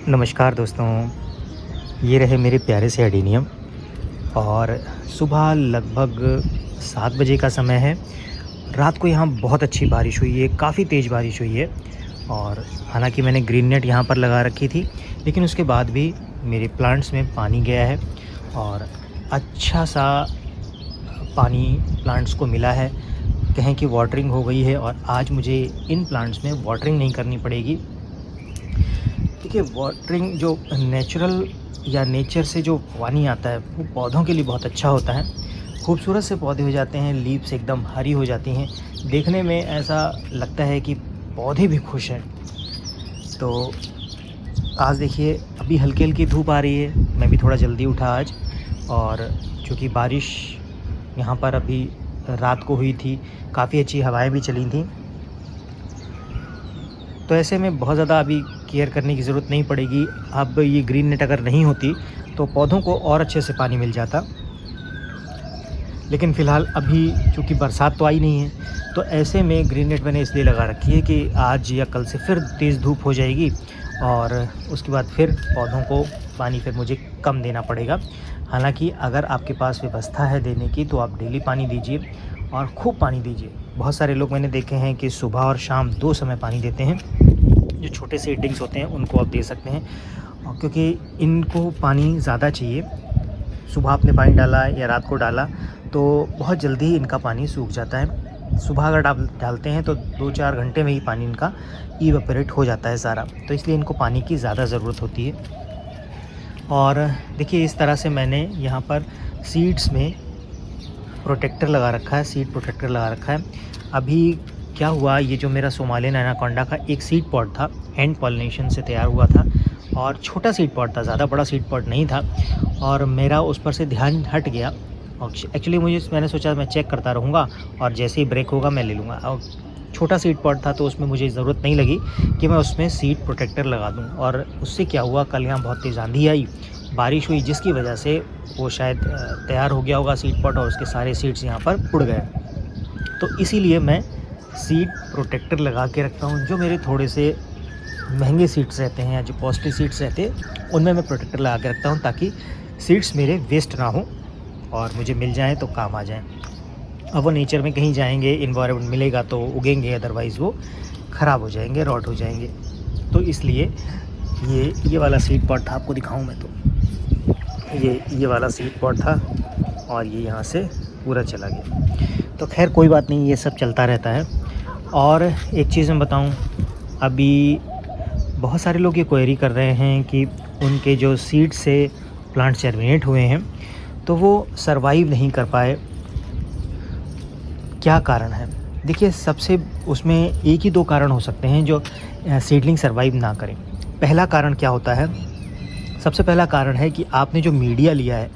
नमस्कार दोस्तों, ये रहे मेरे प्यारे से एडेनियम। और सुबह लगभग 7 बजे का समय है। रात को यहाँ बहुत अच्छी बारिश हुई है, काफ़ी तेज़ बारिश हुई है। और हालांकि मैंने ग्रीन नेट यहाँ पर लगा रखी थी, लेकिन उसके बाद भी मेरे प्लांट्स में पानी गया है और अच्छा सा पानी प्लांट्स को मिला है। कहें कि वाटरिंग हो गई है और आज मुझे इन प्लांट्स में वाटरिंग नहीं करनी पड़ेगी। देखिए, वाटरिंग जो नेचुरल या नेचर से जो पानी आता है वो पौधों के लिए बहुत अच्छा होता है। खूबसूरत से पौधे हो जाते हैं, लीव्स एकदम हरी हो जाती हैं, देखने में ऐसा लगता है कि पौधे भी खुश हैं। तो आज देखिए, अभी हल्की हल्की धूप आ रही है। मैं भी थोड़ा जल्दी उठा आज, और चूँकि बारिश यहाँ पर अभी रात को हुई थी, काफ़ी अच्छी हवाएं भी चली थी, तो ऐसे में बहुत ज़्यादा अभी केयर करने की ज़रूरत नहीं पड़ेगी। अब ये ग्रीन नेट अगर नहीं होती तो पौधों को और अच्छे से पानी मिल जाता। लेकिन फ़िलहाल अभी चूँकि बरसात तो आई नहीं है, तो ऐसे में ग्रीन नेट मैंने इसलिए लगा रखी है कि आज या कल से फिर तेज़ धूप हो जाएगी और उसके बाद फिर पौधों को पानी फिर मुझे कम देना पड़ेगा। हालाँकि अगर आपके पास व्यवस्था है देने की तो आप डेली पानी दीजिए और खूब पानी दीजिए। बहुत सारे लोग मैंने देखे हैं कि सुबह और शाम 2 समय पानी देते हैं। जो छोटे सीडलिंग्स होते हैं उनको आप दे सकते हैं, और क्योंकि इनको पानी ज़्यादा चाहिए। सुबह आपने पानी डाला या रात को डाला तो बहुत जल्दी ही इनका पानी सूख जाता है। सुबह अगर आप डालते हैं तो 2-4 घंटे में ही पानी इनका इवेपोरेट हो जाता है सारा, तो इसलिए इनको पानी की ज़्यादा ज़रूरत होती है। और देखिए, इस तरह से मैंने यहाँ पर सीड्स में प्रोटेक्टर लगा रखा है, सीड प्रोटेक्टर लगा रखा है। अभी क्या हुआ, ये जो मेरा सोमालियन एनाकोंडा का एक सीड पॉट था, हैंड पॉलिनेशन से तैयार हुआ था और छोटा सीड पॉट था, ज़्यादा बड़ा सीड पॉट नहीं था, और मेरा उस पर से ध्यान हट गया। और एक्चुअली मैंने सोचा मैं चेक करता रहूँगा और जैसे ही ब्रेक होगा मैं ले लूँगा। और छोटा सीड पॉट था तो उसमें मुझे ज़रूरत नहीं लगी कि मैं उसमें सीड प्रोटेक्टर लगा दूँ। और उससे क्या हुआ, कल यहाँ बहुत तेज़ आंधी आई, बारिश हुई, जिसकी वजह से वो शायद तैयार हो गया होगा सीड पॉट और उसके सारे सीड्स यहाँ पर उड़ गए। तो इसीलिए मैं सीड प्रोटेक्टर लगा के रखता हूँ। जो मेरे थोड़े से महंगे सीड्स रहते हैं या जो कॉस्टली सीड्स रहते हैं उनमें मैं प्रोटेक्टर लगा के रखता हूँ, ताकि सीड्स मेरे वेस्ट ना हो और मुझे मिल जाएँ तो काम आ जाएँ। अब वो नेचर में कहीं जाएंगे, इन्वायरमेंट मिलेगा तो उगेंगे, अदरवाइज़ वो ख़राब हो जाएंगे, रॉट हो जाएंगे। तो इसलिए ये वाला सीड पॉट था, आपको दिखाऊँ मैं तो ये वाला सीड पॉट था और ये यहाँ से पूरा चला गया। तो खैर कोई बात नहीं, ये सब चलता रहता है। और एक चीज़ मैं बताऊँ, अभी बहुत सारे लोग ये क्वेरी कर रहे हैं कि उनके जो सीड से प्लांट जर्मिनेट हुए हैं तो वो सरवाइव नहीं कर पाए, क्या कारण है? देखिए, सबसे उसमें एक ही 2 कारण हो सकते हैं जो सीडलिंग सरवाइव ना करें। पहला कारण क्या होता है? सबसे पहला कारण है कि आपने जो मीडिया लिया है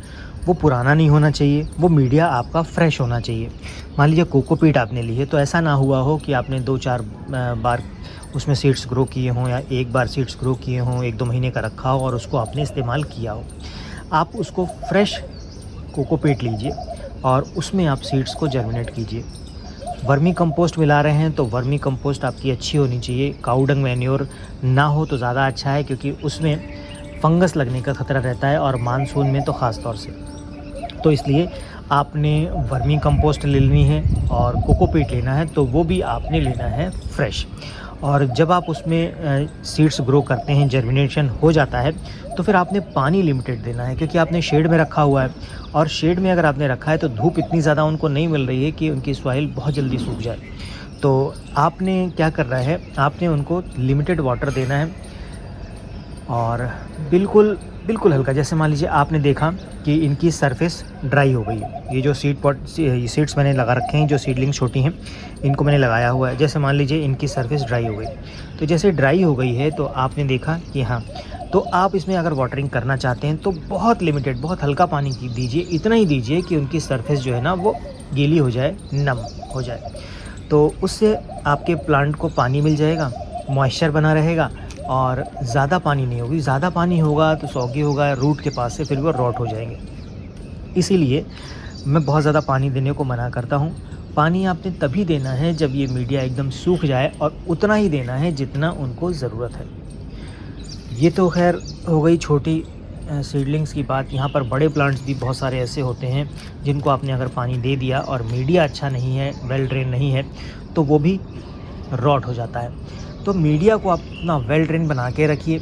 वो पुराना नहीं होना चाहिए, वो मीडिया आपका फ्रेश होना चाहिए। मान लीजिए कोकोपीट आपने ली है, तो ऐसा ना हुआ हो कि आपने 2-4 बार उसमें सीड्स ग्रो किए हों या एक बार सीड्स ग्रो किए हों, 1-2 महीने का रखा हो और उसको आपने इस्तेमाल किया हो। आप उसको फ्रेश कोकोपीट लीजिए और उसमें आप सीड्स को जर्मिनेट कीजिए। वर्मी कंपोस्ट मिला रहे हैं तो वर्मी कंपोस्ट आपकी अच्छी होनी चाहिए। काऊ डंग मैन्योर ना हो तो ज़्यादा अच्छा है, क्योंकि उसमें फंगस लगने का खतरा रहता है, और मानसून में तो ख़ास तौर से। तो इसलिए आपने वर्मी कंपोस्ट ले लेनी है और कोकोपीट लेना है, तो वो भी आपने लेना है फ्रेश। और जब आप उसमें सीड्स ग्रो करते हैं, जर्मिनेशन हो जाता है, तो फिर आपने पानी लिमिटेड देना है, क्योंकि आपने शेड में रखा हुआ है। और शेड में अगर आपने रखा है तो धूप इतनी ज़्यादा उनको नहीं मिल रही है कि उनकी सॉइल बहुत जल्दी सूख जाए। तो आपने क्या करना है, आपने उनको लिमिटेड वाटर देना है और बिल्कुल बिल्कुल हल्का। जैसे मान लीजिए आपने देखा कि इनकी सरफेस ड्राई हो गई है, ये जो ये सीड्स मैंने लगा रखे हैं, जो सीडलिंग छोटी हैं इनको मैंने लगाया हुआ है। जैसे मान लीजिए इनकी सरफेस ड्राई हो गई, तो जैसे ड्राई हो गई है तो आपने देखा कि हाँ, तो आप इसमें अगर वाटरिंग करना चाहते हैं तो बहुत लिमिटेड, बहुत हल्का पानी दीजिए। इतना ही दीजिए कि उनकी सरफेस जो है ना वो गीली हो जाए, नम हो जाए। तो उससे आपके प्लांट को पानी मिल जाएगा, मॉइस्चर बना रहेगा और ज़्यादा पानी नहीं होगी। ज़्यादा पानी होगा तो सॉगी होगा रूट के पास से, फिर वो रॉट हो जाएंगे। इसीलिए मैं बहुत ज़्यादा पानी देने को मना करता हूँ। पानी आपने तभी देना है जब ये मीडिया एकदम सूख जाए, और उतना ही देना है जितना उनको ज़रूरत है। ये तो खैर हो गई छोटी सीडलिंग्स की बात। यहाँ पर बड़े प्लांट्स भी बहुत सारे ऐसे होते हैं जिनको आपने अगर पानी दे दिया और मीडिया अच्छा नहीं है, वेल ड्रेन नहीं है, तो वो भी रॉट हो जाता है। तो मीडिया को आप अपना वेल ड्रेन बना के रखिए,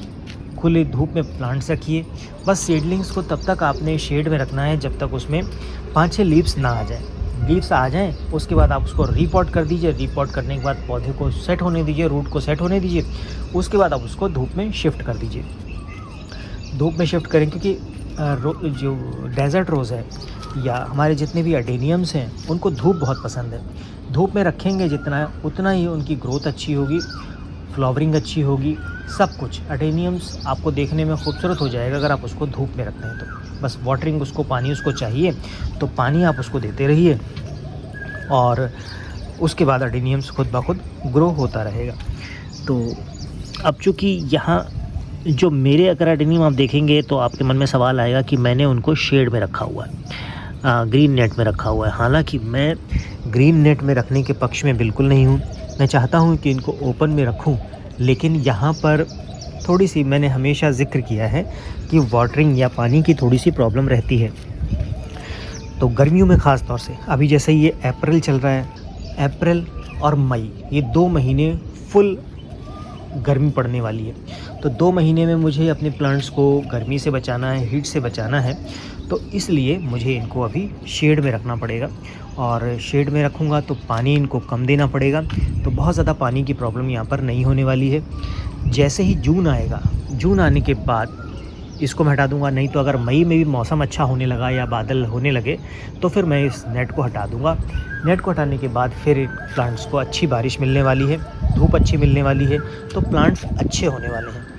खुली धूप में प्लांट्स रखिए। बस सीडलिंग्स को तब तक आपने शेड में रखना है जब तक उसमें 5-6 लीव्स ना आ जाए। लीव्स आ जाएँ उसके बाद आप उसको रीपॉट कर दीजिए। रीपॉट करने के बाद पौधे को सेट होने दीजिए, रूट को सेट होने दीजिए। उसके बाद आप उसको धूप में शिफ्ट कर दीजिए। धूप में शिफ्ट करें क्योंकि जो डेज़र्ट रोज़ है या हमारे जितने भी अडेनियम्स हैं उनको धूप बहुत पसंद है। धूप में रखेंगे जितना उतना ही उनकी ग्रोथ अच्छी होगी, फ्लावरिंग अच्छी होगी, सब कुछ। अडेनियम्स आपको देखने में खूबसूरत हो जाएगा अगर आप उसको धूप में रखते हैं तो। बस वाटरिंग उसको, पानी उसको चाहिए तो पानी आप उसको देते रहिए और उसके बाद अडेनियम्स खुद ब खुद ग्रो होता रहेगा। तो अब चूँकि यहाँ जो मेरे अगर अडेनियम आप देखेंगे तो आपके मन में सवाल आएगा कि मैंने उनको शेड में रखा हुआ है, ग्रीन नेट में रखा हुआ है। हालांकि मैं ग्रीन नेट में रखने के पक्ष में बिल्कुल नहीं हूँ। मैं चाहता हूँ कि इनको ओपन में रखूँ, लेकिन यहाँ पर थोड़ी सी मैंने हमेशा ज़िक्र किया है कि वाटरिंग या पानी की थोड़ी सी प्रॉब्लम रहती है। तो गर्मियों में ख़ास तौर से अभी जैसे ये अप्रैल चल रहा है, अप्रैल और मई ये 2 महीने फुल गर्मी पड़ने वाली है। तो 2 महीने में मुझे अपने प्लांट्स को गर्मी से बचाना है, हीट से बचाना है, तो इसलिए मुझे इनको अभी शेड में रखना पड़ेगा। और शेड में रखूँगा तो पानी इनको कम देना पड़ेगा, तो बहुत ज़्यादा पानी की प्रॉब्लम यहाँ पर नहीं होने वाली है। जैसे ही जून आएगा, जून आने के बाद इसको मैं हटा दूँगा। नहीं तो अगर मई में भी मौसम अच्छा होने लगा या बादल होने लगे तो फिर मैं इस नेट को हटा दूँगा। नेट को हटाने के बाद फिर प्लांट्स को अच्छी बारिश मिलने वाली है, धूप अच्छी मिलने वाली है, तो प्लांट्स अच्छे होने वाले हैं।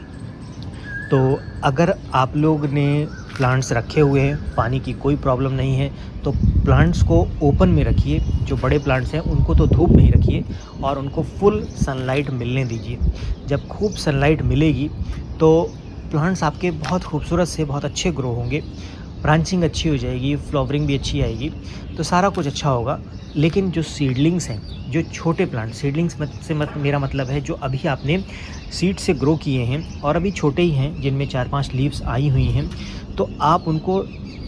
तो अगर आप लोग ने प्लांट्स रखे हुए हैं, पानी की कोई प्रॉब्लम नहीं है, तो प्लांट्स को ओपन में रखिए। जो बड़े प्लांट्स हैं उनको तो धूप में ही रखिए और उनको फुल सनलाइट मिलने दीजिए। जब खूब सनलाइट मिलेगी तो प्लांट्स आपके बहुत खूबसूरत से बहुत अच्छे ग्रो होंगे, ब्रांचिंग अच्छी हो जाएगी, फ्लावरिंग भी अच्छी आएगी, तो सारा कुछ अच्छा होगा। लेकिन जो सीडलिंग्स हैं, जो छोटे प्लांट, सीडलिंग्स मेरा मतलब है जो अभी आपने सीड से ग्रो किए हैं और अभी छोटे ही हैं, जिनमें 4-5 लीव्स आई हुई हैं, तो आप उनको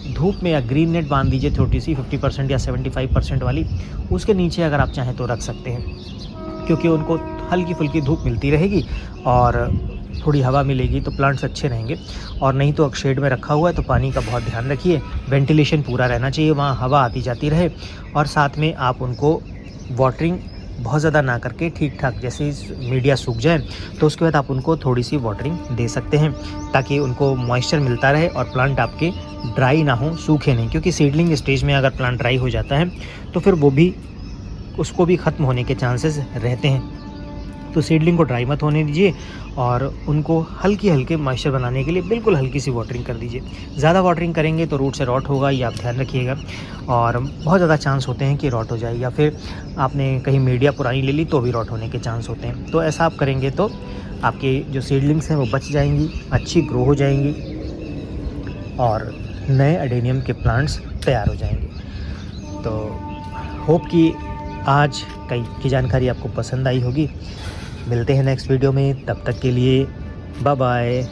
धूप में या ग्रीन नेट बांध दीजिए छोटी सी 50% या 75% वाली। उसके नीचे अगर आप चाहें तो रख सकते हैं, क्योंकि उनको हल्की फुल्की धूप मिलती रहेगी और थोड़ी हवा मिलेगी तो प्लांट्स अच्छे रहेंगे। और नहीं तो शेड में रखा हुआ है तो पानी का बहुत ध्यान रखिए, वेंटिलेशन पूरा रहना चाहिए, वहाँ हवा आती जाती रहे। और साथ में आप उनको वाटरिंग बहुत ज़्यादा ना करके ठीक ठाक, जैसे ही मीडिया सूख जाए तो उसके बाद आप उनको थोड़ी सी वाटरिंग दे सकते हैं, ताकि उनको मॉइस्चर मिलता रहे और प्लांट आपके ड्राई ना हो, सूखे नहीं। क्योंकि सीडलिंग स्टेज में अगर प्लांट ड्राई हो जाता है तो फिर वो भी, उसको भी ख़त्म होने के चांसेस रहते हैं। तो सीडलिंग को ड्राई मत होने दीजिए और उनको हल्के मॉइस्चर बनाने के लिए बिल्कुल हल्की सी वाटरिंग कर दीजिए। ज़्यादा वाटरिंग करेंगे तो रूट से रॉट होगा, ये आप ध्यान रखिएगा। और बहुत ज़्यादा चांस होते हैं कि रॉट हो जाए, या फिर आपने कहीं मीडिया पुरानी ले ली तो भी रॉट होने के चांस होते हैं। तो ऐसा आप करेंगे तो आपके जो सीडलिंग्स हैं वो बच जाएंगी, अच्छी ग्रो हो जाएंगी और नए अडेनियम के प्लांट्स तैयार हो जाएंगे। तो होप कि आज की जानकारी आपको पसंद आई होगी। मिलते हैं नेक्स्ट वीडियो में, तब तक के लिए बाय बाय।